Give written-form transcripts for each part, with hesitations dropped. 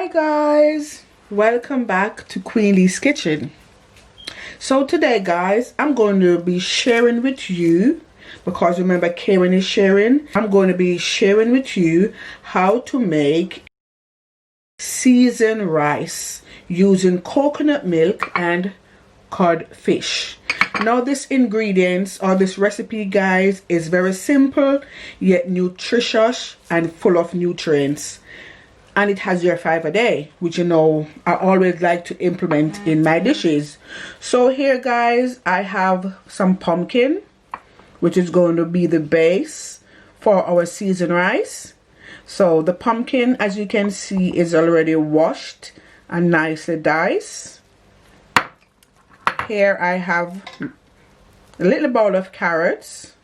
Hi guys, welcome back to Queen-Lee'S kitchen. So today guys, I'm going to be sharing with you, because remember Karen is sharing, I'm going to be sharing with you how to make seasoned rice using coconut milk and codfish. Now this ingredients or this recipe guys is very simple yet nutritious and full of nutrients. And it has your 5 a day, which you know I always like to implement in my dishes. So here guys, I have some pumpkin, which is going to be the base for our seasoned rice. So the pumpkin, as you can see, is already washed and nicely diced. Here I have a little bowl of carrots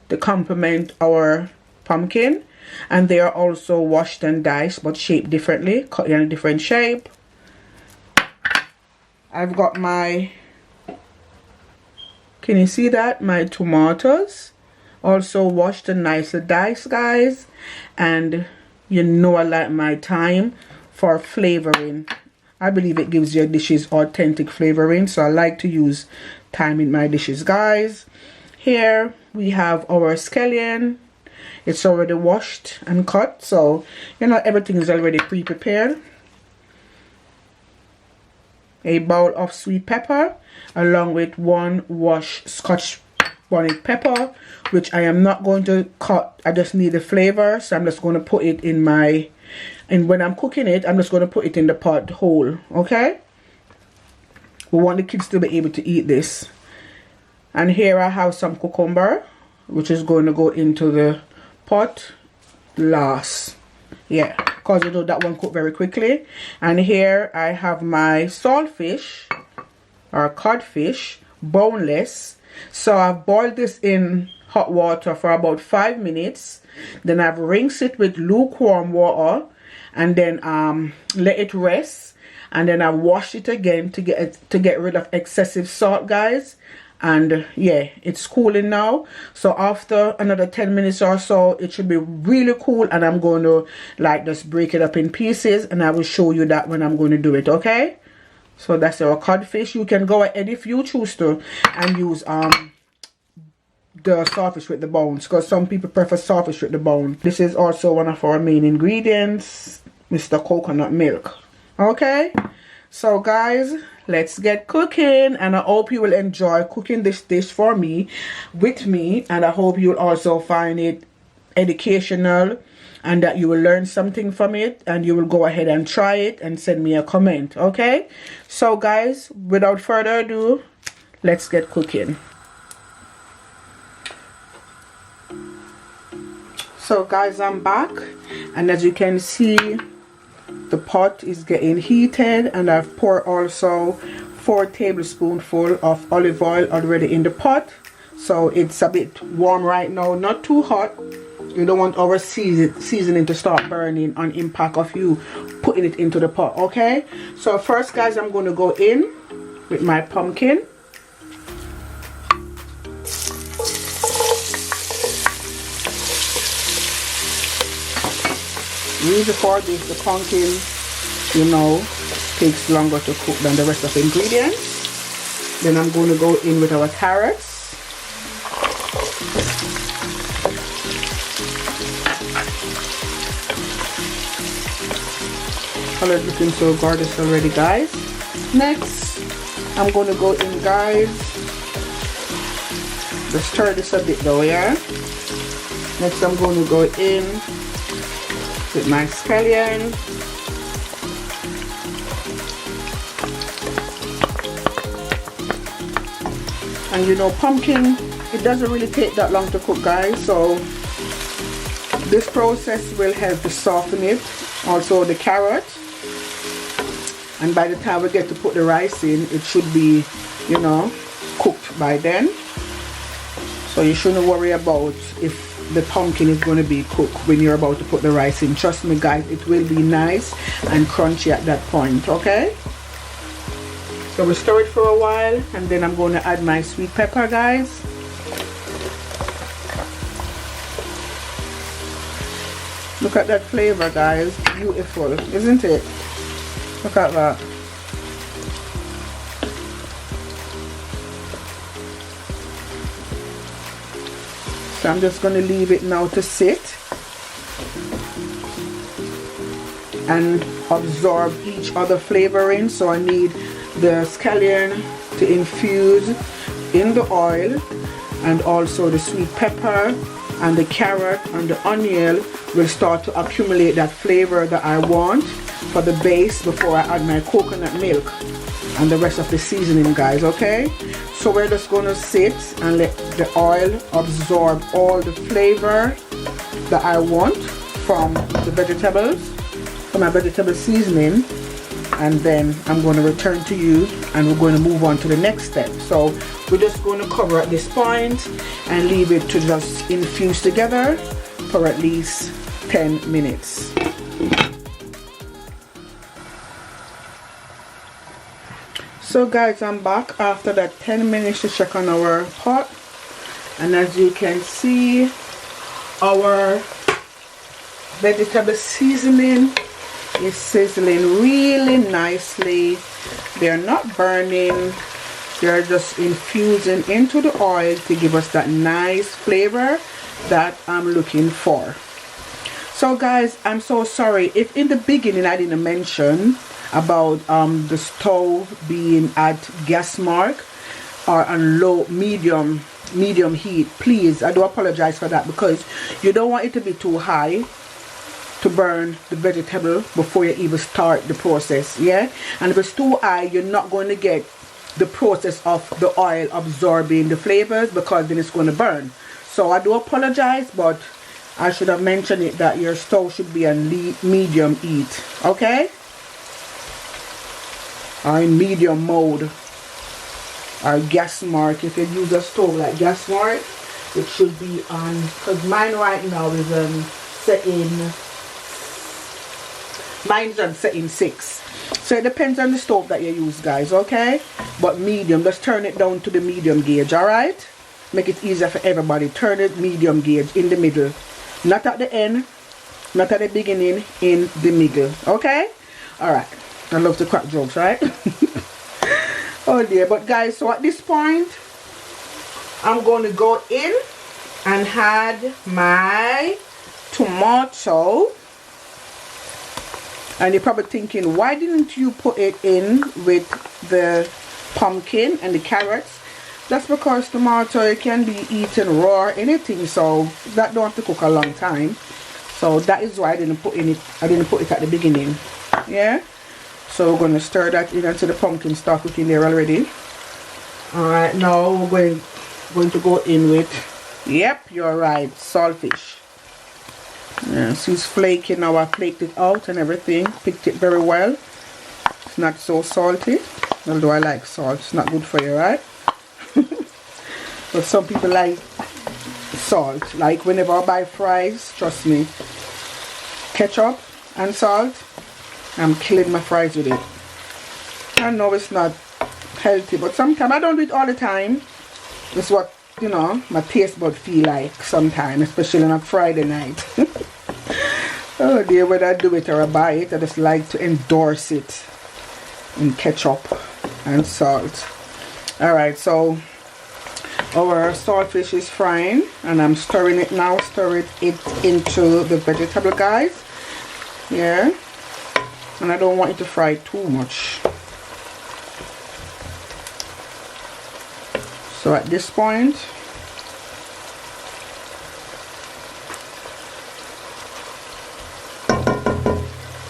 to complement our pumpkin. And they are also washed and diced but shaped differently, cut in a different shape. I've got my, can you see that? My tomatoes also washed and nicely diced guys. And you know I like my thyme for flavoring. I believe it gives your dishes authentic flavoring, so I like to use thyme in my dishes guys. Here we have our scallion. It's already washed and cut, so you know everything is already pre-prepared. A bowl of sweet pepper along with 1 wash Scotch bonnet pepper, which I am not going to cut. I just need the flavor, so I'm just going to put it in my, and when I'm cooking it, I'm just going to put it in the pot whole. Okay, we want the kids to be able to eat this. And here I have some cucumber, which is going to go into the pot last, yeah, because you know that one cook very quickly. And here I have my saltfish or codfish, boneless. So I've boiled this in hot water for about 5 minutes, then I've rinsed it with lukewarm water and then let it rest, and then I washed it again to get rid of excessive salt guys. And yeah, it's cooling now, so after another 10 minutes or so it should be really cool, and I'm going to like just break it up in pieces, and I will show you that when I'm going to do it. Okay, so that's our codfish. You can go ahead if you choose to and use the saltfish with the bones, because some people prefer saltfish with the bone. This is also one of our main ingredients, Mr. Coconut milk. Okay, so guys, let's get cooking, and I hope you will enjoy cooking this dish for me, with me, and I hope you'll also find it educational and that you will learn something from it, and you will go ahead and try it and send me a comment. Okay, so guys, without further ado, let's get cooking. So guys, I'm back, and as you can see, the pot is getting heated, and I've poured also 4 tablespoonfuls of olive oil already in the pot. So it's a bit warm right now, not too hot. You don't want our seasoning to start burning on impact of you putting it into the pot. Okay, so first guys, I'm going to go in with my pumpkin. Usually for this, the pumpkin, you know, takes longer to cook than the rest of the ingredients. Then I'm going to go in with our carrots. Color looking so gorgeous already guys. Next, I'm going to go in guys. Just stir this a bit though, yeah. Next I'm going to go in with my scallion. And you know, pumpkin, it doesn't really take that long to cook guys, so this process will help to soften it, also the carrot, and by the time we get to put the rice in, it should be, you know, cooked by then. So you shouldn't worry about if the pumpkin is going to be cooked when you're about to put the rice in. Trust me guys, it will be nice and crunchy at that point. Okay, so we'll stir it for a while, and then I'm going to add my sweet pepper guys. Look at that flavor guys, beautiful, isn't it? Look at that. So I'm just going to leave it now to sit and absorb each other flavoring. So I need the scallion to infuse in the oil, and also the sweet pepper and the carrot and the onion will start to accumulate that flavor that I want for the base before I add my coconut milk and the rest of the seasoning, guys. Okay, so we're just going to sit and let the oil absorb all the flavor that I want from the vegetables, from my vegetable seasoning, and then I'm going to return to you and we're going to move on to the next step. So we're just going to cover at this point and leave it to just infuse together for at least 10 minutes. So guys, I'm back after that 10 minutes to check on our pot, and as you can see, our vegetable seasoning is sizzling really nicely. They're not burning, they're just infusing into the oil to give us that nice flavor that I'm looking for. So guys, I'm so sorry if in the beginning I didn't mention about the stove being at gas mark or on medium heat. Please, I do apologize for that, because you don't want it to be too high to burn the vegetable before you even start the process. Yeah, and if it's too high, you're not going to get the process of the oil absorbing the flavors, because then it's going to burn. So I do apologize, but I should have mentioned it that your stove should be on medium heat, okay, or in medium mode, or gas mark. If you use a stove like gas mark, it should be on, because mine right now is mine's on setting 6. So it depends on the stove that you use, guys, okay? But medium, just turn it down to the medium gauge, alright? Make it easier for everybody. Turn it medium gauge in the middle. Not at the end, not at the beginning, in the middle, okay? Alright. I love to crack jokes, right? Oh dear. But guys, so at this point, I'm going to go in and add my tomato. And you're probably thinking, why didn't you put it in with the pumpkin and the carrots? That's because tomato, it can be eaten raw or anything, so that don't have to cook a long time. So that is why I didn't put it at the beginning. Yeah. So we're going to stir that in until the pumpkin start cooking there already. Alright, now we're going to go in with, yep, you're right, saltfish. Yeah, so it's flaky now. I flaked it out and everything, picked it very well. It's not so salty, although I like salt. It's not good for you, right? But some people like salt. Like whenever I buy fries, trust me, ketchup and salt, I'm killing my fries with it. I know it's not healthy, but sometimes I don't do it all the time. It's what, you know, my taste bud feel like sometimes, especially on a Friday night. Oh dear, whether I do it or I buy it, I just like to endorse it in ketchup and salt. Alright, so our saltfish is frying and I'm stirring it now, stirring it into the vegetable, guys. Yeah, and I don't want it to fry too much. So at this point,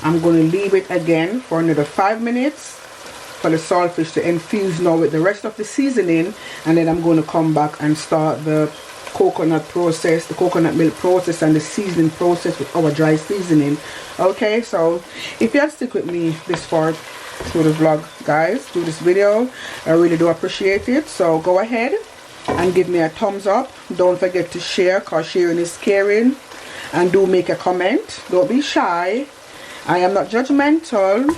I'm going to leave it again for another 5 minutes for the saltfish to infuse now with the rest of the seasoning, and then I'm going to come back and start the coconut process, the coconut milk process, and the seasoning process with our dry seasoning. Okay, so if you have stick with me this far through the vlog, guys, through this video, I really do appreciate it. So go ahead and give me a thumbs up. Don't forget to share, because sharing is caring, and do make a comment. Don't be shy. I am not judgmental.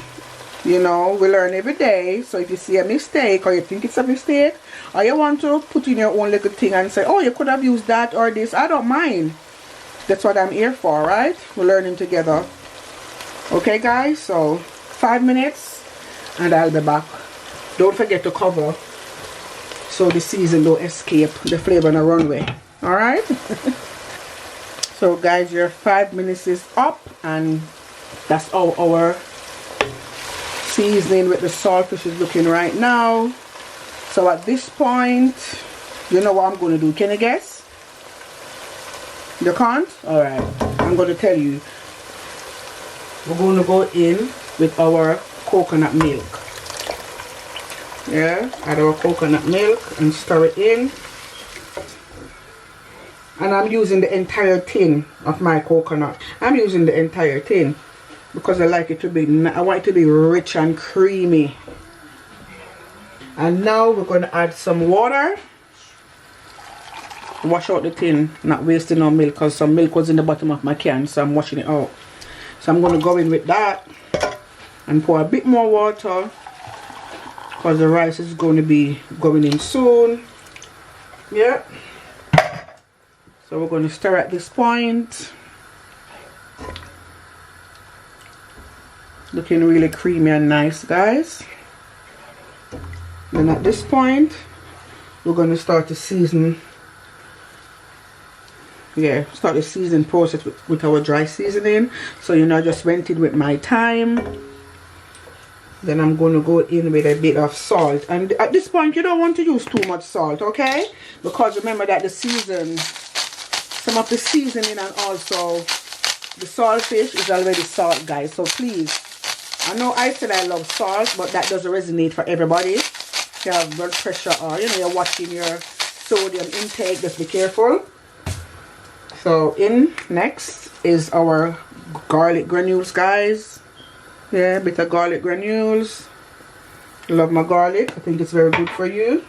You know, we learn every day. So if you see a mistake, or you think it's a mistake, or you want to put in your own little thing and say, oh, you could have used that or this, I don't mind. That's what I'm here for, right? We're learning together. Okay, guys, so 5 minutes and I'll be back. Don't forget to cover so the season don't escape the flavor on the runway. Alright? So guys, your 5 minutes is up, and that's how our seasoning with the saltfish is looking right now. So at this point, you know what I'm going to do. Can you guess? You can't? Alright. I'm going to tell you. We're going to go in with our coconut milk. Yeah, add our coconut milk and stir it in. And I'm using the entire tin of my coconut. I'm using the entire tin because I like it to be, I want it to be rich and creamy. And now we're going to add some water. Wash out the tin, not wasting no milk, because some milk was in the bottom of my can, so I'm washing it out. So I'm going to go in with that and pour a bit more water because the rice is going to be going in soon. Yeah. So we're going to stir at this point. Looking really creamy and nice, guys. Then at this point, we're going to start to season. Yeah, start the seasoning process with our dry seasoning. So you know, I just went in with my thyme. Then I'm going to go in with a bit of salt. And at this point, you don't want to use too much salt, okay? Because remember that the season, some of the seasoning and also the saltfish is already salt, guys. So please, I know I said I love salt, but that doesn't resonate for everybody. If you have blood pressure or, you know, you're watching your sodium intake, just be careful. So in next is our garlic granules, guys. Yeah, a bit of garlic granules. Love my garlic. I think it's very good for you.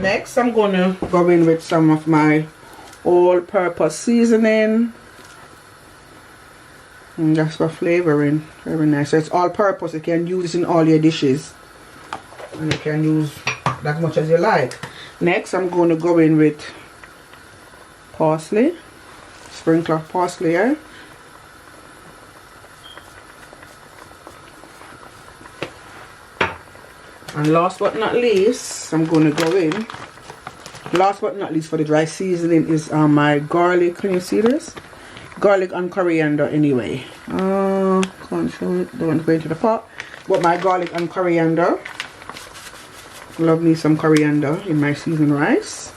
Next, I'm going to go in with some of my all-purpose seasoning. And that's for flavoring. Very nice. So it's all-purpose. You can use this in all your dishes. And you can use as much as you like. Next, I'm going to go in with parsley. Sprinkle of parsley here. And last but not least, I'm going to go in. Last but not least for the dry seasoning is my garlic. Can you see this? Garlic and coriander anyway. Can't show it. Don't want to go into the pot. But my garlic and coriander. Love me some coriander in my seasoned rice.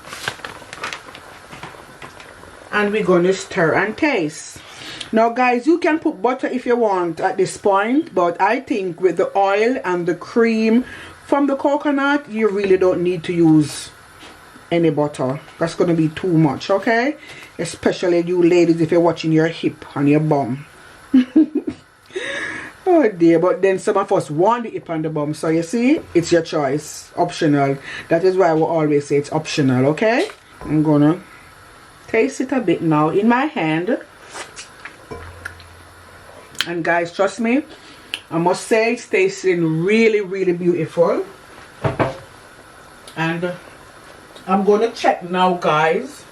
And we're going to stir and taste. Now guys, you can put butter if you want at this point, but I think with the oil and the cream from the coconut, you really don't need to use any butter. That's going to be too much, okay? Especially you ladies if you're watching your hip and your bum. Oh dear, but then some of us want the hip and the bum, so you see, it's your choice, optional. That is why we always say it's optional, okay? I'm gonna taste it a bit now in my hand. And guys, trust me, I must say it's tasting really, really beautiful. And I'm going to check now, guys,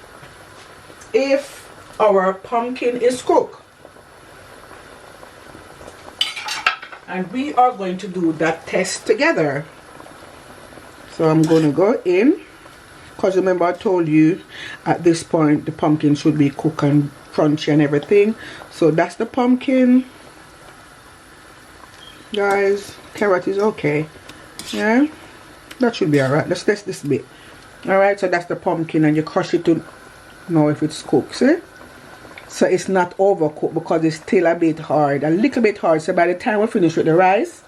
if our pumpkin is cooked. And we are going to do that test together. So I'm going to go in. Because remember I told you at this point the pumpkin should be cooked and crunchy and everything. So that's the pumpkin. Guys, carrot is okay. Yeah, that should be alright. Let's test this bit. Alright, so that's the pumpkin, and you crush it to know if it's cooked. See? So it's not overcooked because it's still a bit hard, a little bit hard. So by the time we finish with the rice,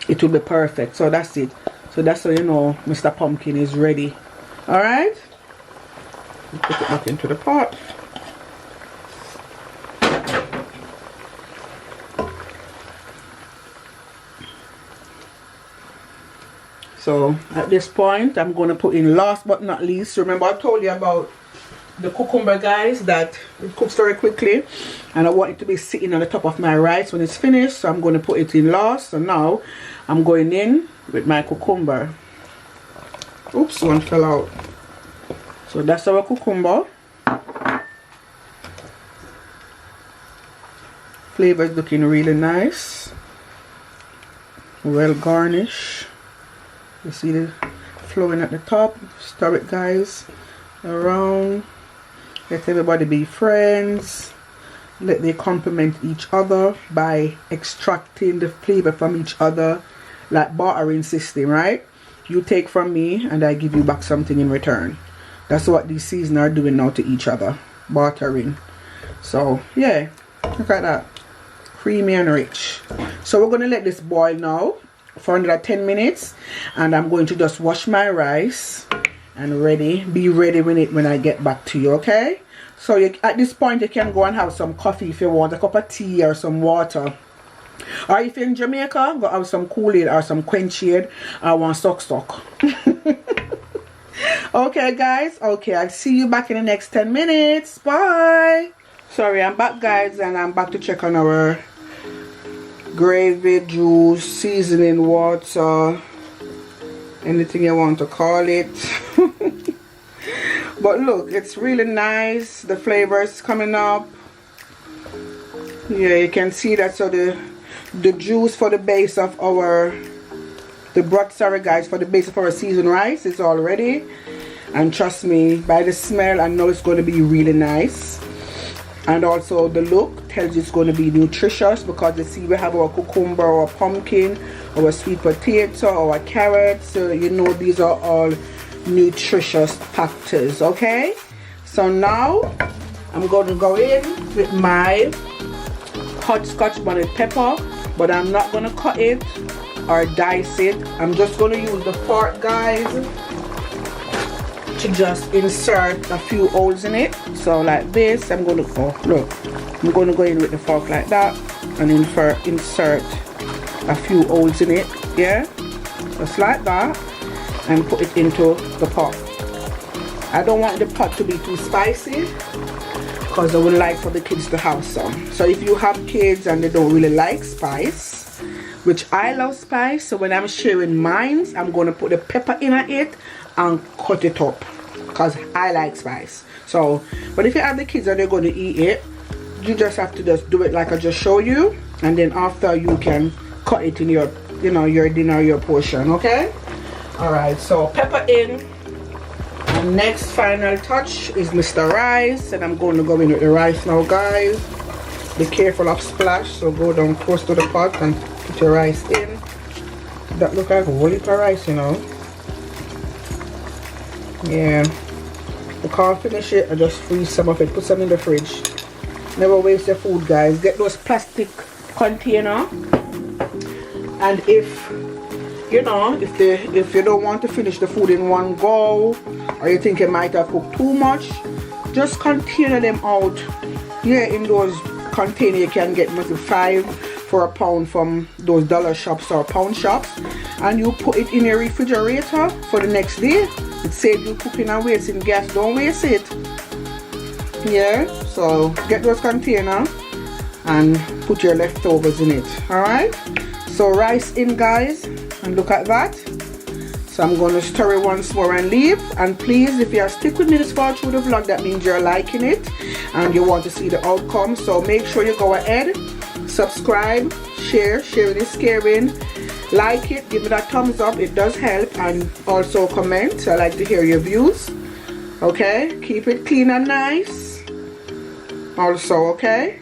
it will be perfect. So that's it. So that's how you know Mr. Pumpkin is ready. Alright, put it back into the pot. So at this point, I'm going to put in last but not least. Remember I told you about the cucumber, guys, that it cooks very quickly. And I want it to be sitting on the top of my rice when it's finished. So I'm going to put it in last. So now I'm going in with my cucumber. Oops, one fell out. So that's our cucumber. Flavor is looking really nice. Well garnished. You see the flowing at the top. Stir it, guys, around. Let everybody be friends. Let they complement each other by extracting the flavor from each other, like bartering system, right? You take from me and I give you back something in return. That's what these seasons are doing now to each other, bartering. So yeah, look at that, creamy and rich. So we're gonna let this boil now for another 10 minutes, and I'm going to just wash my rice and be ready when I get back to you. Okay, so at this point you can go and have some coffee if you want, a cup of tea or some water, or if you're in Jamaica, go have some Kool-Aid or some Quench-Aid or one suck. Okay guys, okay, I'll see you back in the next 10 minutes. Bye. Sorry, I'm back, guys, and I'm back to check on our gravy, juice, seasoning, water, anything you want to call it. But look, it's really nice. The flavor is coming up. Yeah, you can see that. So the juice for the base of the broth, sorry guys, for the base of our seasoned rice is all ready. And trust me, by the smell, I know it's going to be really nice. And also the look tells you it's going to be nutritious, because you see we have our cucumber, our pumpkin, our sweet potato, our carrots. So you know these are all nutritious factors. Okay, so now I'm going to go in with my hot scotch bonnet pepper, but I'm not going to cut it or dice it. I'm just going to use the fork, guys, to just insert a few holes in it. So like this, I'm going to go in with the fork like that and insert a few holes in it, yeah, just like that, and put it into the pot. I don't want the pot to be too spicy, because I would like for the kids to have some. So if you have kids and they don't really like spice, which I love spice, so when I'm sharing mine, I'm going to put the pepper in it and cut it up, because I like spice. So, but if you have the kids and they're going to eat it, you just have to just do it like I just showed you, and then after you can cut it in your, you know, your dinner, your portion. Okay. All right, so pepper in, and next final touch is Mr. Rice, and I'm going to go in with the rice now, guys. Be careful of splash, so go down close to the pot and put your rice in. That look like a whole heap of rice, you know. Yeah, I can't finish it. I just freeze some of it, put some in the fridge. Never waste your food, guys. Get those plastic container, and if you know, if you don't want to finish the food in one go, or you think you might have cooked too much, just container them out. Yeah, in those container you can get maybe 5 for £1 from those dollar shops or pound shops, and you put it in your refrigerator for the next day. It saves you cooking and wasting gas. Don't waste it. Yeah, so get those container and put your leftovers in it. Alright, so rice in, guys, and look at that. So I'm going to stir it once more and leave. And please, if you are stick with me this far through the vlog, that means you're liking it and you want to see the outcome. So make sure you go ahead, subscribe, share. Sharing is caring. Like it, give it a thumbs up, it does help, and also comment. I like to hear your views. Okay, keep it clean and nice also. Okay,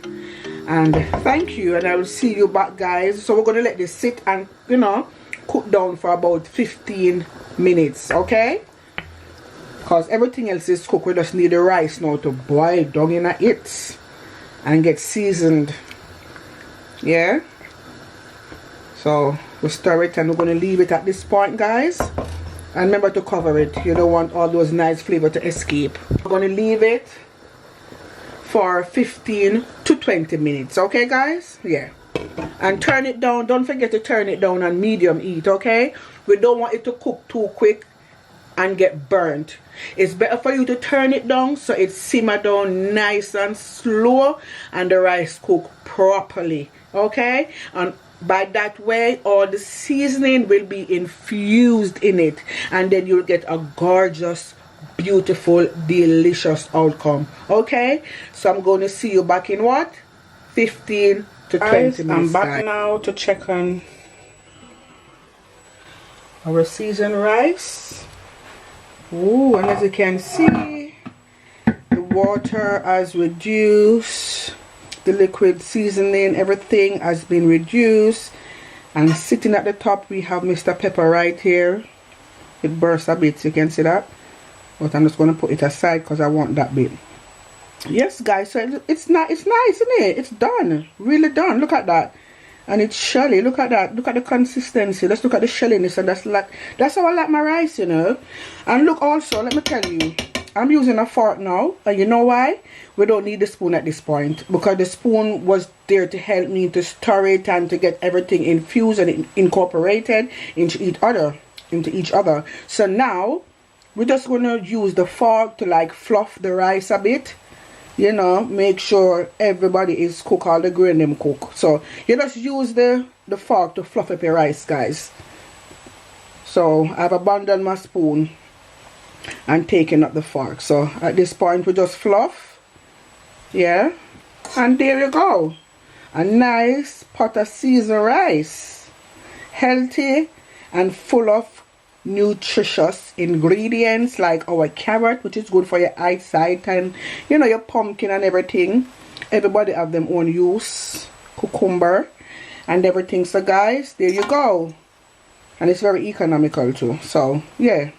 and thank you, and I will see you back, guys. So we're going to let this sit and, you know, cook down for about 15 minutes. Okay, because everything else is cooked. We just need the rice now to boil down in it and get seasoned. Yeah, so we stir it, and we're going to leave it at this point, guys. And remember to cover it. You don't want all those nice flavor to escape. We're going to leave it for 15 to 20 minutes. Okay, guys? Yeah. And turn it down. Don't forget to turn it down on medium heat, okay? We don't want it to cook too quick and get burnt. It's better for you to turn it down so it simmer down nice and slow and the rice cook properly. Okay? And by that way, all the seasoning will be infused in it, and then you'll get a gorgeous, beautiful, delicious outcome. Okay, so I'm going to see you back in what, 15 to 20 minutes. I'm back now to check on our seasoned rice. Ooh, and as you can see, the water has reduced, the liquid seasoning, everything has been reduced. And sitting at the top we have Mr. Pepper right here. It bursts a bit, so you can see that, but I'm just going to put it aside because I want that bit. Yes guys, so it's nice, isn't it? It's done, really done. Look at that. And it's shelly. Look at that. Look at the consistency. Let's look at the shelliness. And that's how I like my rice, you know. And look also, let me tell you, I'm using a fork now. And you know why? We don't need the spoon at this point, because the spoon was there to help me to stir it and to get everything infused and incorporated into each other. So now we're just going to use the fork to like fluff the rice a bit. You know, make sure everybody is cook, all the grain them cook. So you just use the fork to fluff up your rice, guys. So I've abandoned my spoon and taken up the fork. So at this point we just fluff. Yeah. And there you go. A nice pot of seasoned rice. Healthy and full of nutritious ingredients like our carrot, which is good for your eyesight, and you know, your pumpkin and everything. Everybody have them own use, cucumber and everything. So guys, there you go. And it's very economical too. So yeah,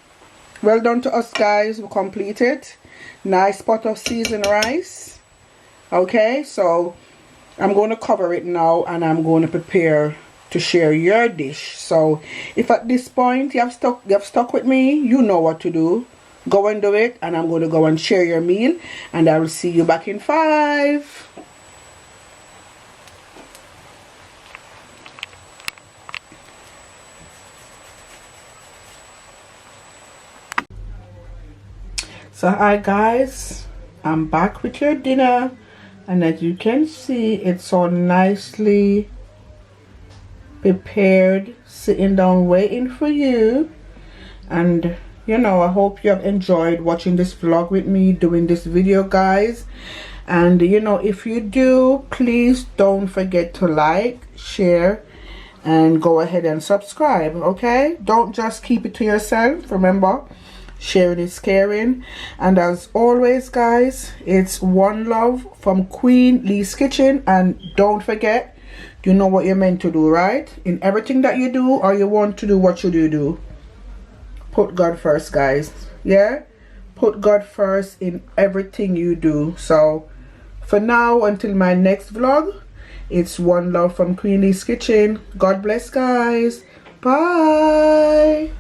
well done to us guys. We completed. Nice pot of seasoned rice. Okay, so I'm going to cover it now and I'm going to prepare to share your dish. So if at this point you have stuck with me, you know what to do. Go and do it, and I'm going to go and share your meal, and I will see you back in 5. So hi guys, I'm back with your dinner, and as you can see, it's so nicely prepared, sitting down waiting for you. And you know, I hope you have enjoyed watching this vlog with me, doing this video guys. And you know, if you do, please don't forget to like, share, and go ahead and subscribe. Okay, don't just keep it to yourself. Remember, sharing is caring. And as always guys, it's one love from Queen Lee's Kitchen. And don't forget, you know what you're meant to do, right? In everything that you do, or you want to do, what should you do? Put God first, guys. Yeah? Put God first in everything you do. So, for now, until my next vlog, it's one love from Queen Lee's Kitchen. God bless, guys. Bye.